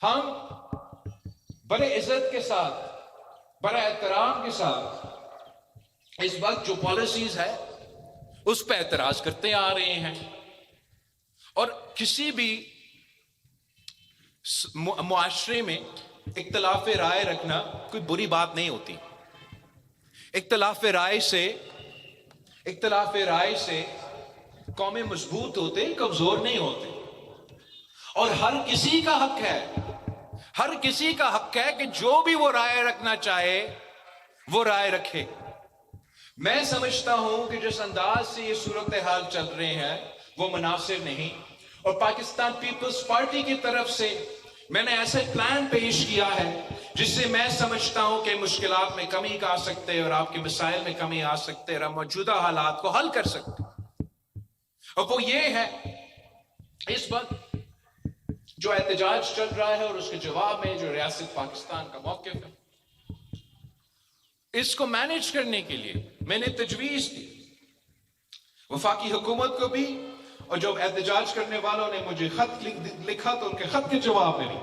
ہم بڑے عزت کے ساتھ، بڑے احترام کے ساتھ اس وقت جو پالیسیز ہے اس پہ اعتراض کرتے آ رہے ہیں، اور کسی بھی معاشرے میں اختلاف رائے رکھنا کوئی بری بات نہیں ہوتی۔ اختلاف رائے سے قومیں مضبوط ہوتے، کمزور نہیں ہوتے، اور ہر کسی کا حق ہے کہ جو بھی وہ رائے رکھنا چاہے وہ رائے رکھے۔ میں سمجھتا ہوں کہ جس انداز سے یہ صورتحال چل رہے ہیں وہ مناسب نہیں، اور پاکستان پیپلز پارٹی کی طرف سے میں نے ایسے پلان پیش کیا ہے جس سے میں سمجھتا ہوں کہ مشکلات میں کمی آ سکتے اور آپ کے مسائل میں کمی آ سکتے اور ہم موجودہ حالات کو حل کر سکتے، اور وہ یہ ہے اس وقت جو احتجاج چل رہا ہے اور اس کے جواب میں جو ریاست پاکستان کا موقف ہے، اس کو مینیج کرنے کے لیے میں نے تجویز دی وفاقی حکومت کو بھی، اور جو احتجاج کرنے والوں نے مجھے خط لکھا تو ان کے خط کے جواب میں بھی،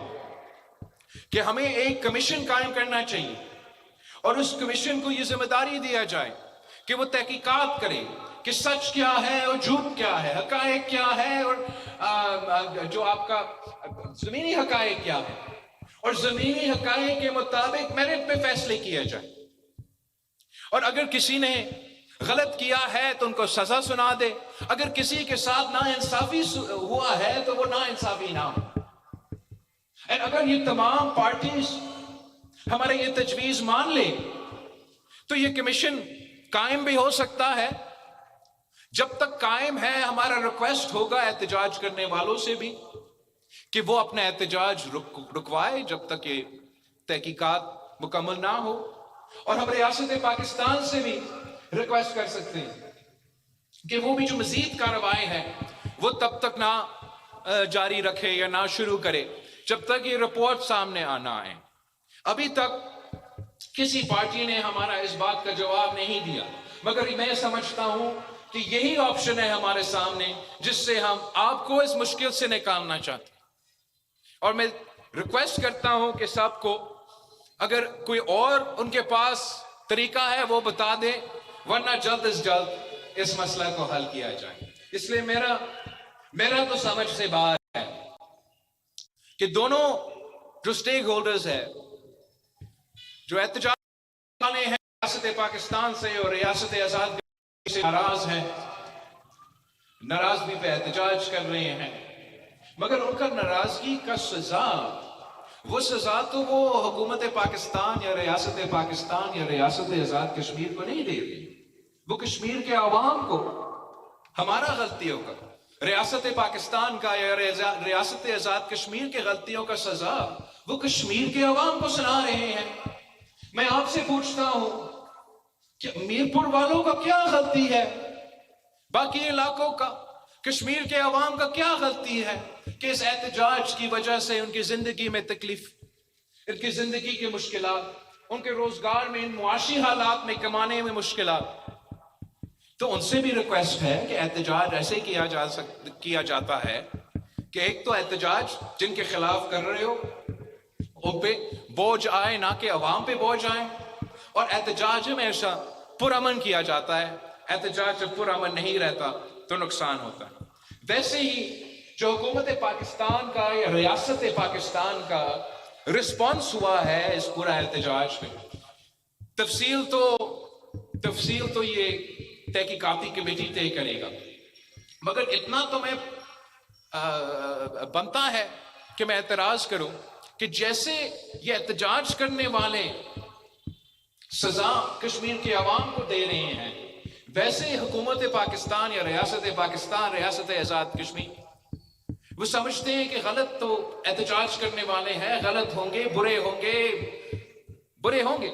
کہ ہمیں ایک کمیشن قائم کرنا چاہیے، اور اس کمیشن کو یہ ذمہ داری دیا جائے کہ وہ تحقیقات کرے کہ سچ کیا ہے اور جھوٹ کیا ہے، حقائق کیا ہے اور جو آپ کا زمینی حقائق کیا ہے، اور زمینی حقائق کے مطابق میرٹ پہ فیصلے کیا جائے، اور اگر کسی نے غلط کیا ہے تو ان کو سزا سنا دے، اگر کسی کے ساتھ ناانصافی ہوا ہے تو وہ ناانصافی نہ ہو۔ اور اگر یہ تمام پارٹیز ہمارے یہ تجویز مان لے تو یہ کمیشن قائم بھی ہو سکتا ہے۔ جب تک قائم ہے ہمارا ریکویسٹ ہوگا احتجاج کرنے والوں سے بھی کہ وہ اپنا احتجاج رکوائے جب تک یہ تحقیقات مکمل نہ ہو، اور ہم ریاست پاکستان سے بھی ریکویسٹ کر سکتے ہیں کہ وہ بھی جو مزید کارروائی ہے وہ تب تک نہ جاری رکھے یا نہ شروع کرے جب تک یہ رپورٹ سامنے نہ آئے۔ ابھی تک کسی پارٹی نے ہمارا اس بات کا جواب نہیں دیا، مگر میں سمجھتا ہوں کہ یہی آپشن ہے ہمارے سامنے جس سے ہم آپ کو اس مشکل سے نکالنا چاہتے ہیں، اور میں ریکویسٹ کرتا ہوں کہ سب کو اگر کوئی اور ان کے پاس طریقہ ہے وہ بتا دیں، ورنہ جلد از جلد اس مسئلہ کو حل کیا جائے۔ اس لیے میرا تو سمجھ سے باہر ہے کہ دونوں جو سٹیک ہولڈرز ہیں جو احتجاج والے ہیں ریاست پاکستان سے اور ریاست آزاد سے ناراض ہیں، ناراضگی پہ احتجاج کر رہے ہیں، مگر ان کا ناراضگی کا وہ سزا تو وہ حکومت پاکستان یا ریاست پاکستان یا ریاست آزاد کشمیر کو نہیں دے رہی، وہ کشمیر کے عوام کو ہمارا غلطیوں کا، ریاست پاکستان کا یا ریاست آزاد کشمیر کے غلطیوں کا سزا وہ کشمیر کے عوام کو سنا رہے ہیں۔ میں آپ سے پوچھتا ہوں کہ میرپور والوں کا کیا غلطی ہے، باقی علاقوں کا، کشمیر کے عوام کا کیا غلطی ہے کہ اس احتجاج کی وجہ سے ان کی زندگی میں تکلیف، ان کی زندگی کی مشکلات، ان کے روزگار میں، ان معاشی حالات میں کمانے میں مشکلات۔ تو ان سے بھی ریکویسٹ ہے کہ احتجاج ایسے کیا جاتا ہے کہ ایک تو احتجاج جن کے خلاف کر رہے ہو ان پہ بوجھ آئے، نہ کہ عوام پہ بوجھ آئے، اور احتجاج ہمیشہ پرامن کیا جاتا ہے، احتجاج جب پرامن نہیں رہتا تو نقصان ہوتا ہے۔ ویسے ہی جو حکومت پاکستان کا یا ریاست پاکستان کا رسپانس ہوا ہے اس پورا احتجاج میں، تفصیل تو یہ تحقیقاتی کمیٹی طے کرے گا، مگر اتنا تو میں بنتا ہے کہ میں اعتراض کروں کہ جیسے یہ احتجاج کرنے والے سزا کشمیر کے عوام کو دے رہے ہیں، ویسے حکومت پاکستان یا ریاست پاکستان، ریاست آزاد کشمیر، وہ سمجھتے ہیں کہ غلط تو احتجاج کرنے والے ہیں، غلط ہوں گے، برے ہوں گے،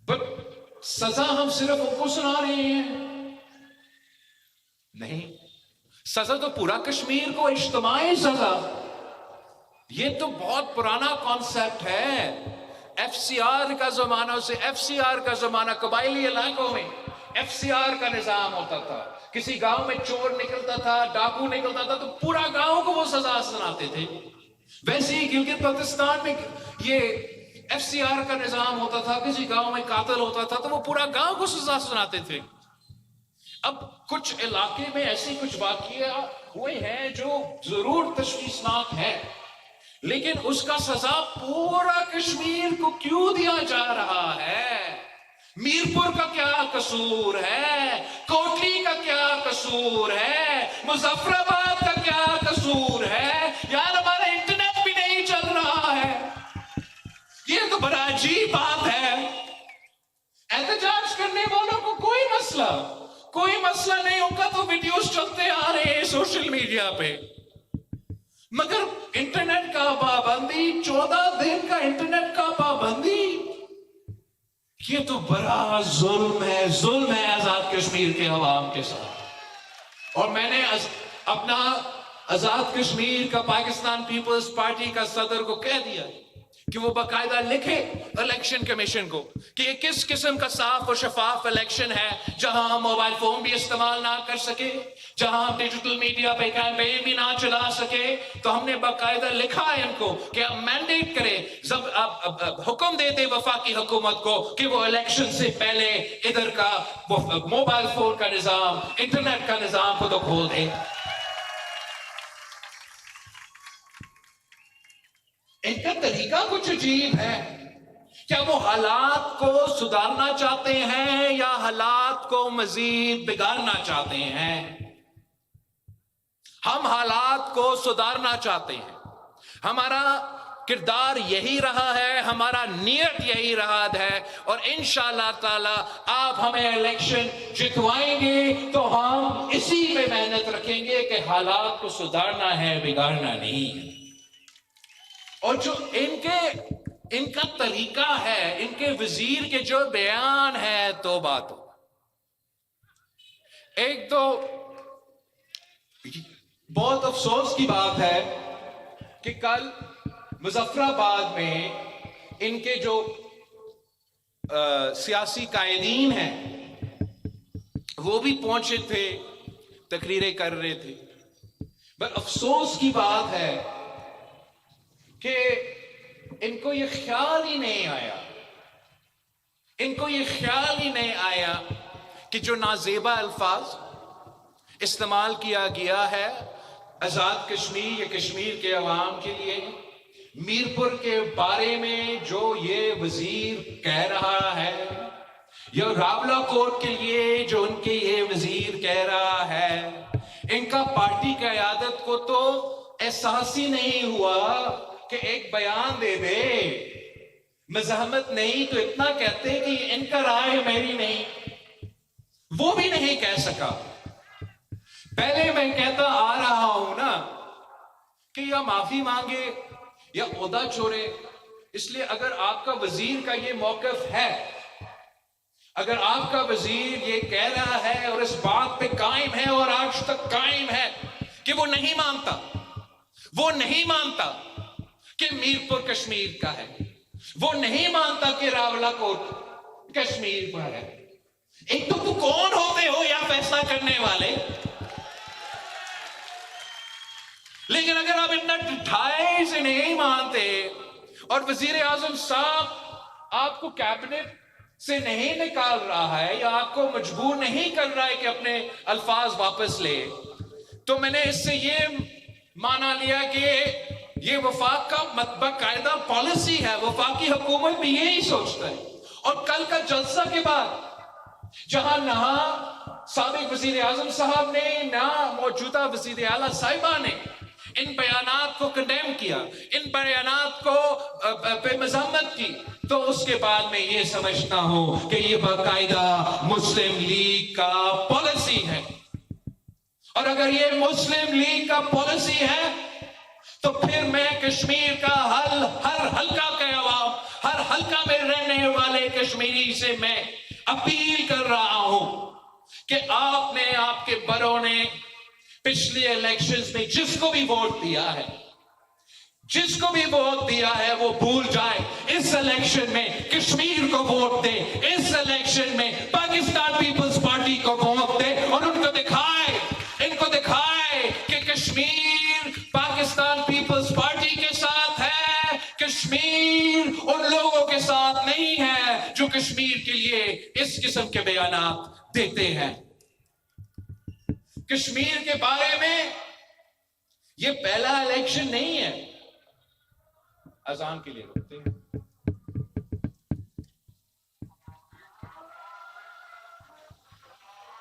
بٹ سزا ہم صرف ان کو سنا رہے ہیں، نہیں، سزا تو پورا کشمیر کو، اجتماعی سزا۔ یہ تو بہت پرانا کانسیپٹ ہے، ایف سی آر کا زمانہ سے، ایف سی آر کا زمانہ، قبائلی علاقوں میں ایف سی آر کا نظام ہوتا تھا، کسی گاؤں میں چور نکلتا تھا، ڈاکو نکلتا تھا تو پورا گاؤں کو وہ سزا سناتے تھے، ویسے ہی گلگت بلتستان میں یہ FCR کا نظام ہوتا تھا، کسی گاؤں میں قاتل ہوتا تھا تو وہ پورا گاؤں کو سزا سناتے تھے. اب کچھ علاقے میں ایسے کچھ واقعات ہوئے ہیں جو ضرور تشویشناک ہے، لیکن اس کا سزا پورا کشمیر کو کیوں دیا جا رہا ہے؟ میرپور کا کیا قصور ہے؟ کوٹلی کا کیا قصور ہے؟ مظفر آباد کا کیا قصور ہے؟ یار ہمارا انٹرنیٹ بھی نہیں چل رہا ہے. یہ تو بڑا عجیب بات ہے. احتجاج کرنے والوں کو کوئی مسئلہ نہیں ہوگا تو ویڈیوز چلتے آ رہے ہیں سوشل میڈیا پہ، مگر انٹرنیٹ کا پابندی، 14 دن کا انٹرنیٹ کا پابندی، یہ تو بڑا ظلم ہے آزاد کشمیر کے عوام کے ساتھ. اور میں نے اپنا آزاد کشمیر کا پاکستان پیپلز پارٹی کا صدر کو کہہ دیا کہ وہ باقاعدہ لکھے الیکشن کمیشن کو کہ یہ کس قسم کا صاف و شفاف الیکشن ہے، جہاں ہم موبائل فون بھی استعمال نہ کر سکے، جہاں ہم ڈیجیٹل میڈیا پہ کیمپین بھی نہ چلا سکے. تو ہم نے باقاعدہ لکھا ہے ان کو کہ اب مینڈیٹ کرے، حکم دے وفاقی حکومت کو کہ وہ الیکشن سے پہلے ادھر کا موبائل فون کا نظام، انٹرنیٹ کا نظام کو تو کھول دے. ان کا طریقہ کچھ عجیب ہے. کیا وہ حالات کو سدھارنا چاہتے ہیں یا حالات کو مزید بگاڑنا چاہتے ہیں؟ ہم حالات کو سدھارنا چاہتے ہیں. ہمارا کردار یہی رہا ہے، ہمارا نیت یہی رہا ہے، اور انشاءاللہ تعالی آپ ہمیں الیکشن جتوائیں گے تو ہم اسی پہ محنت رکھیں گے کہ حالات کو سدھارنا ہے، بگاڑنا نہیں ہے. اور جو ان کا طریقہ ہے، ان کے وزیر کے جو بیان ہے، تو بات ہو. ایک تو بہت افسوس کی بات ہے کہ کل مظفر آباد میں ان کے جو سیاسی قائدین ہیں وہ بھی پہنچے تھے، تقریریں کر رہے تھے. بس افسوس کی بات ہے کہ ان کو یہ خیال ہی نہیں آیا کہ جو نازیبا الفاظ استعمال کیا گیا ہے آزاد کشمیر یا کشمیر کے عوام کے لیے، میرپور کے بارے میں جو یہ وزیر کہہ رہا ہے، یا راولہ کوٹ کے لیے جو ان کے یہ وزیر کہہ رہا ہے، ان کا پارٹی قیادت کو تو احساس ہی نہیں ہوا کہ ایک بیان دے دے. مزاحمت نہیں تو اتنا کہتے کہ ان کا رائے میری نہیں، وہ بھی نہیں کہہ سکا. پہلے میں کہتا آ رہا ہوں نا کہ یا معافی مانگے یا عہدہ چھوڑے. اس لیے اگر آپ کا وزیر کا یہ موقف ہے، اگر آپ کا وزیر یہ کہہ رہا ہے اور اس بات پہ قائم ہے اور آج تک قائم ہے کہ وہ نہیں مانتا کہ میرپور کشمیر کا ہے، وہ نہیں مانتا کہ راولہ کوٹ کشمیر پر ہے، ایک تو کون ہوتے ہو یا فیصلہ کرنے والے؟ لیکن اگر آپ اتنا ڈھائی سے نہیں مانتے اور وزیر اعظم صاحب آپ کو کیبنٹ سے نہیں نکال رہا ہے یا آپ کو مجبور نہیں کر رہا ہے کہ اپنے الفاظ واپس لے، تو میں نے اس سے یہ مانا لیا کہ یہ وفاق کا باقاعدہ پالیسی ہے. وفاقی حکومت بھی یہی سوچتا ہے. اور کل کا جلسہ کے بعد جہاں نہ سابق وزیر اعظم صاحب نے نہ موجودہ وزیر اعلیٰ صاحبہ نے ان بیانات کو کنڈیم کیا، ان بیانات کو بے مذمت کی، تو اس کے بعد میں یہ سمجھتا ہوں کہ یہ باقاعدہ مسلم لیگ کا پالیسی ہے. اور اگر یہ مسلم لیگ کا پالیسی ہے تو پھر میں کشمیر کا ہر حلقہ کے عوام، ہر حلقہ میں رہنے والے کشمیری سے میں اپیل کر رہا ہوں کہ آپ نے، آپ کے بڑوں نے پچھلے الیکشنز میں جس کو بھی ووٹ دیا ہے وہ بھول جائے. اس الیکشن میں کشمیر کو ووٹ دے، اس الیکشن میں پاکستان پیپلز پارٹی کو ووٹ دے، اور ان کو دکھائے کہ کشمیر پاکستان پیپلز پارٹی کے ساتھ کے ساتھ نہیں ہے جو کشمیر کے لیے اس قسم کے بیانات دیتے ہیں. کشمیر کے بارے میں یہ پہلا الیکشن نہیں ہے. اذان کے لیے روکتے ہیں,